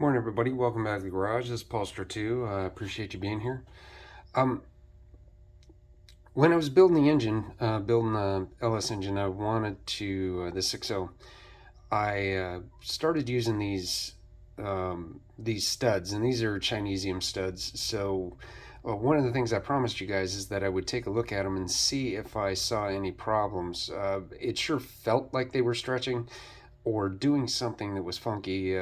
Morning, everybody. Welcome back to the garage. This is Polster 2. I appreciate you being here. Um, when I was building the engine, building the LS engine, I wanted to the 6.0. I started using these studs, and these are Chinesium studs. So one of the things I promised you guys is that I would take a look at them and see if I saw any problems. It sure felt like they were stretching or doing something that was funky,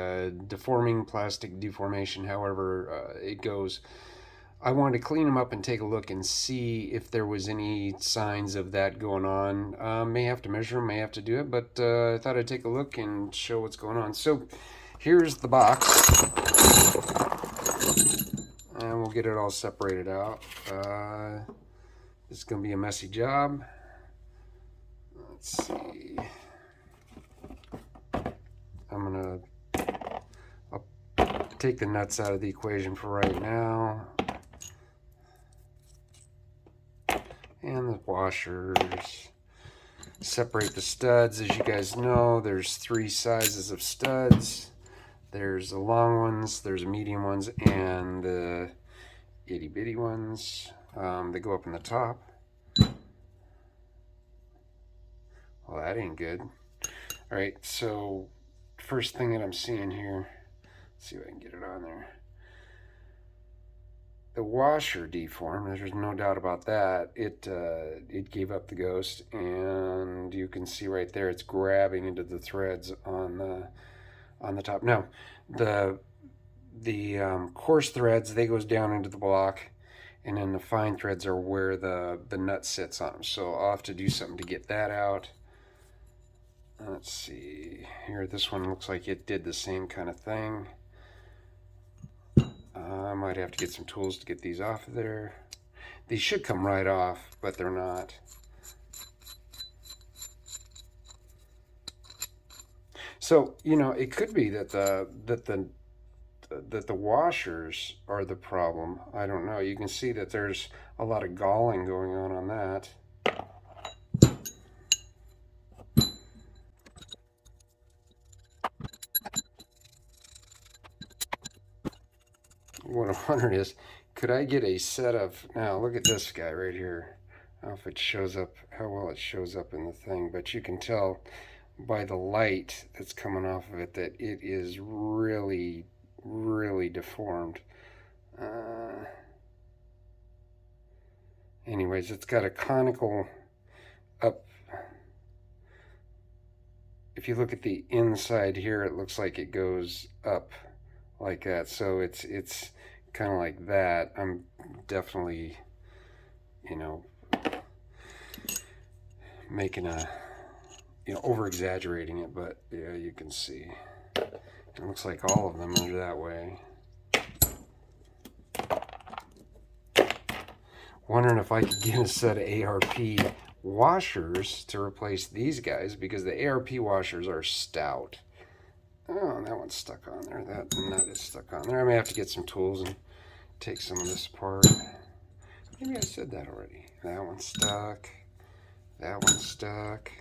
deforming, plastic deformation, however it goes. I wanted to clean them up and take a look and see if there was any signs of that going on. May have to measure them, may have to do it, but I thought I'd take a look and show what's going on. So here's the box, and we'll get it all separated out. This is going to be a messy job. Let's see. I'll take the nuts out of the equation for right now. And the washers. Separate the studs. As you guys know, there's three sizes of studs. There's the long ones, there's the medium ones, and the itty bitty ones. They go up in the top. Well, that ain't good. All right, so first thing that I'm seeing here, let's see if I can get it on there. The washer deformed. There's no doubt about that. It gave up the ghost, and you can see right there it's grabbing into the threads on the top. Now, the coarse threads, they goes down into the block, and then the fine threads are where the nut sits on them. So I'll have to do something to get that out. Let's see here. This one looks like it did the same kind of thing. I might have to get some tools to get these off of there. These should come right off, but they're not. So, you know, it could be that the washers are the problem. I don't know. You can see that there's a lot of galling going on that. What I'm wondering is, could I get a set of, now look at this guy right here. I don't know if it shows up, how well it shows up in the thing, but you can tell by the light that's coming off of it that it is really, really deformed. Anyways, it's got a conical up. If you look at the inside here, it looks like it goes up like that. So it's kind of like that. I'm definitely, you know, making a, over exaggerating it, but yeah, you can see it looks like all of them are that way. Wondering if I could get a set of ARP washers to replace these guys, because the ARP washers are stout. Oh, that one's stuck on there. That nut is stuck on there. I may have to get some tools and take some of this apart. Maybe I said that already. That one's stuck. That one's stuck.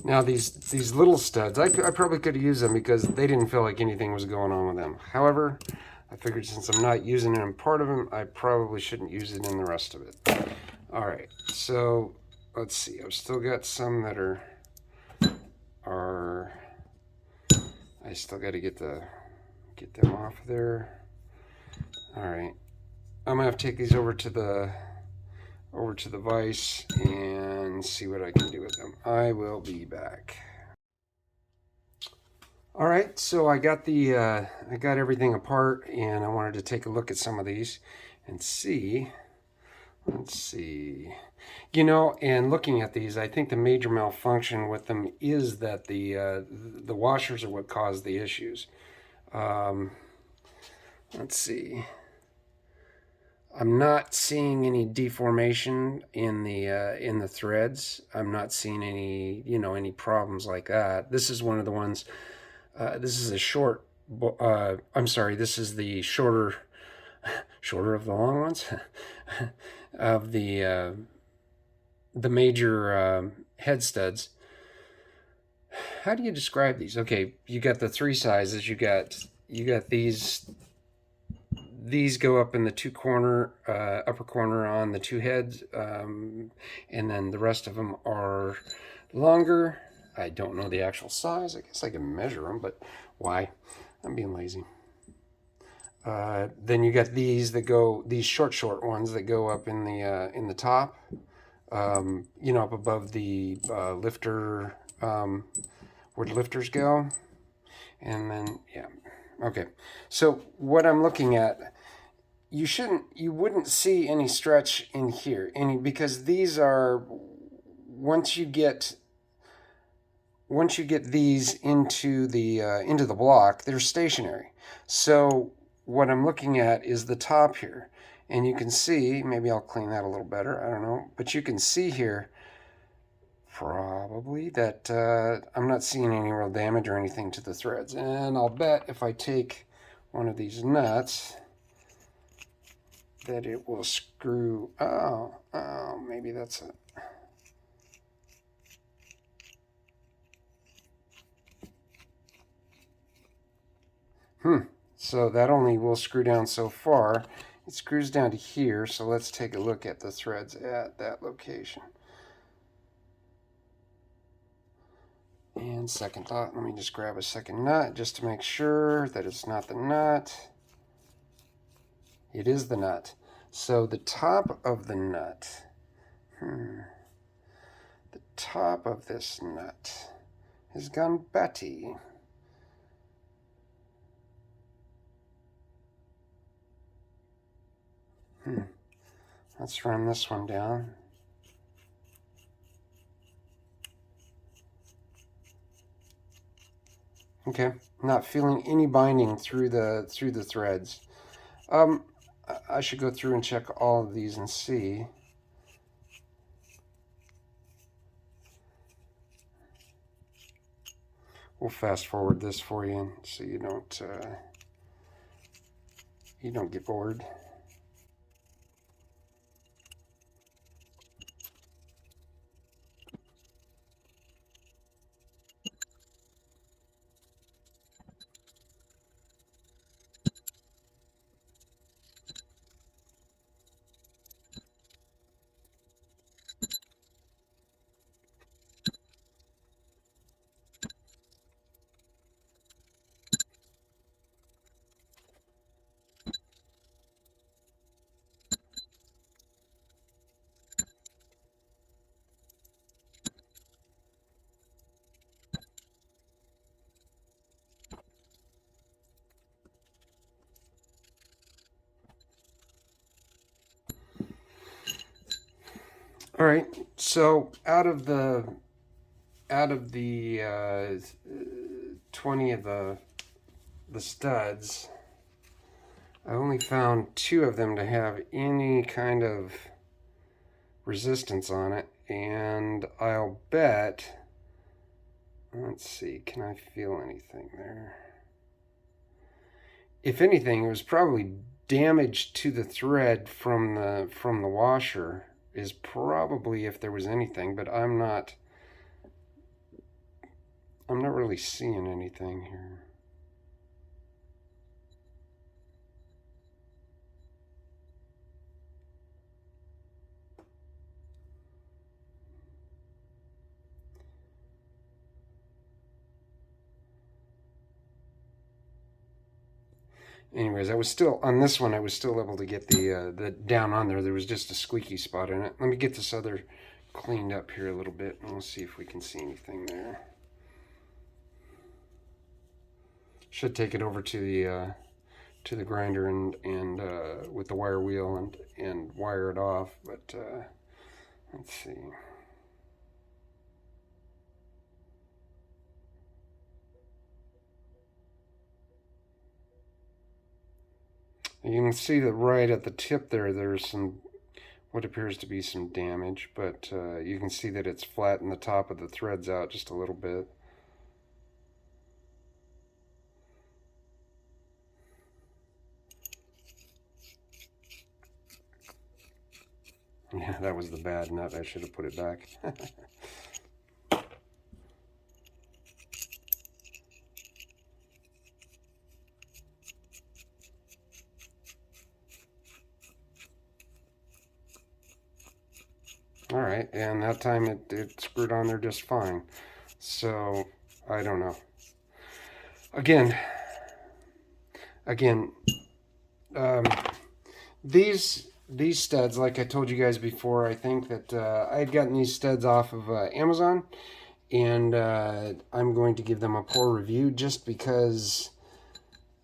Now these little studs, I probably could have used them because they didn't feel like anything was going on with them. However, I figured since I'm not using it in part of them, I probably shouldn't use it in the rest of it. All right, so let's see. I've still got some that are I still got to get them off of there. All right, I'm gonna have to take these over to the vise and see what I can do with them. I will be back. All right, so I got everything apart, and I wanted to take a look at some of these and see. Let's see. And looking at these, I think the major malfunction with them is that the washers are what caused the issues. Um, let's see. I'm not seeing any deformation in the threads. I'm not seeing any problems like that. This is one of the ones. This is a short. I'm sorry. This is the shorter of the long ones of the major head studs. How do you describe these? Okay, you got the three sizes. You got these go up in the upper corner on the two heads, and then the rest of them are longer. I don't know the actual size. I guess I can measure them, but why? I'm being lazy. Then you got these short ones that go up in the top, up above the lifter, where the lifters go, and then yeah, okay. So what I'm looking at, you wouldn't see any stretch in here, because these are once you get these into the block, they're stationary. So what I'm looking at is the top here. And you can see, maybe I'll clean that a little better, I don't know. But you can see here, probably, that I'm not seeing any real damage or anything to the threads. And I'll bet if I take one of these nuts, that it will screw, maybe that's it. So that only will screw down so far. It screws down to here, so let's take a look at the threads at that location. And second thought, let me just grab a second nut just to make sure that it's not the nut. It is the nut. So the top of the nut, the top of this nut has gone batty. Let's run this one down. Okay, not feeling any binding through the threads. I should go through and check all of these and see. We'll fast forward this for you so you don't get bored. All right, so out of the 20 of the studs, I only found 2 of them to have any kind of resistance on it, and I'll bet, let's see, can I feel anything there? If anything, it was probably damage to the thread from the washer, is probably if there was anything, but I'm not really seeing anything here. Anyways, I was still on this one. I was still able to get the down on there. There was just a squeaky spot in it. Let me get this other cleaned up here a little bit, and we'll see if we can see anything there. Should take it over to the grinder and with the wire wheel and wire it off. But let's see. You can see that right at the tip there's some what appears to be some damage, but you can see that it's flattened the top of the threads out just a little bit. Yeah, that was the bad nut. I should have put it back. All right, and that time it screwed on there just fine. So, I don't know. Again, again, um, these studs, like I told you guys before, I think that I had gotten these studs off of Amazon, and I'm going to give them a poor review just because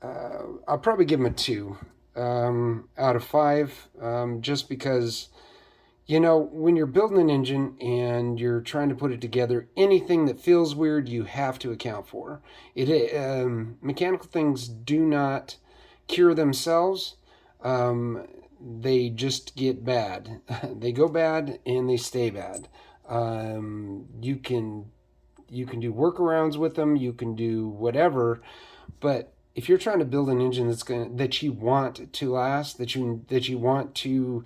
I'll probably give them a 2 out of 5, just because, you know, when you're building an engine and you're trying to put it together, anything that feels weird, you have to account for. Mechanical things do not cure themselves. They just get bad. They go bad and they stay bad. You can do workarounds with them. You can do whatever, but if you're trying to build an engine that you want to last, that you want to,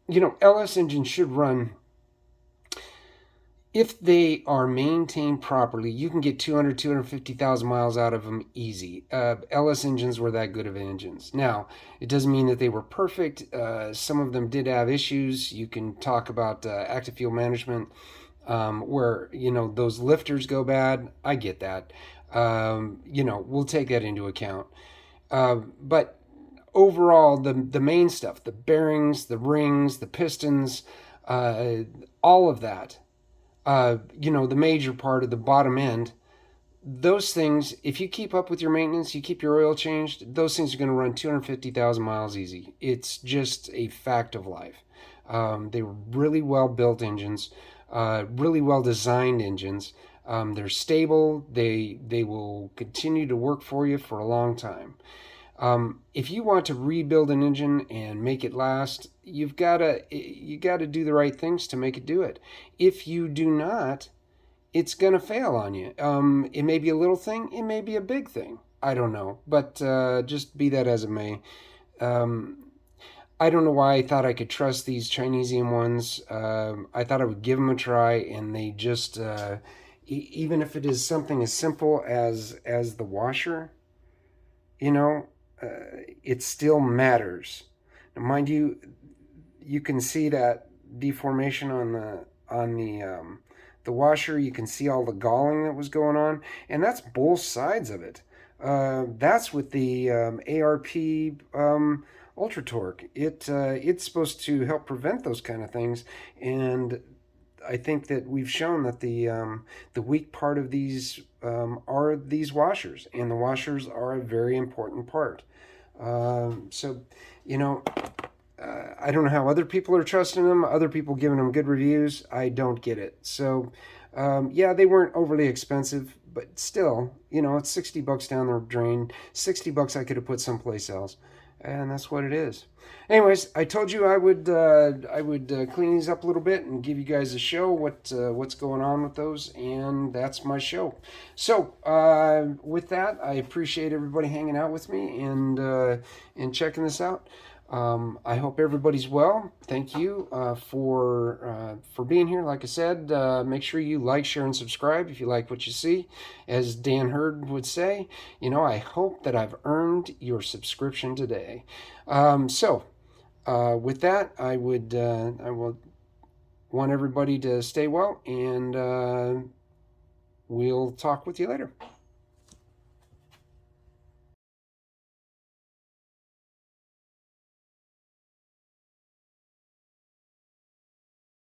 you know, LS engines should run, if they are maintained properly, you can get 250,000 miles out of them easy. LS engines were that good of engines. Now, it doesn't mean that they were perfect. Some of them did have issues. You can talk about active fuel management, where, you know, those lifters go bad. I get that. You know, we'll take that into account. But overall, the main stuff, the bearings, the rings, the pistons, all of that, you know, the major part of the bottom end, those things, if you keep up with your maintenance, you keep your oil changed, those things are going to run 250,000 miles easy. It's just a fact of life. They were really well built engines, really well designed engines. They're stable. They will continue to work for you for a long time. If you want to rebuild an engine and make it last, you gotta do the right things to make it do it. If you do not, it's gonna fail on you. It may be a little thing, it may be a big thing. I don't know, but just be that as it may. I don't know why I thought I could trust these Chinesium ones. I thought I would give them a try, and they just, even if it is something as simple as the washer, you know, it still matters. Now, mind you, you can see that deformation on the washer. You can see all the galling that was going on, and that's both sides of it. That's with the ARP Ultra Torque. It's supposed to help prevent those kind of things, and I think that we've shown that the weak part of these are these washers, and the washers are a very important part. So, you know, I don't know how other people are trusting them. Other people giving them good reviews. I don't get it. So, yeah, they weren't overly expensive, but still, you know, it's $60 down the drain. $60 I could have put someplace else, and that's what it is. Anyways, I told you I would clean these up a little bit and give you guys a show what's going on with those, and that's my show. So with that, I appreciate everybody hanging out with me and checking this out. I hope everybody's well. Thank you for being here. Like I said, make sure you like, share, and subscribe if you like what you see. As Dan Hurd would say, you know, I hope that I've earned your subscription today. With that, I will want everybody to stay well, and we'll talk with you later.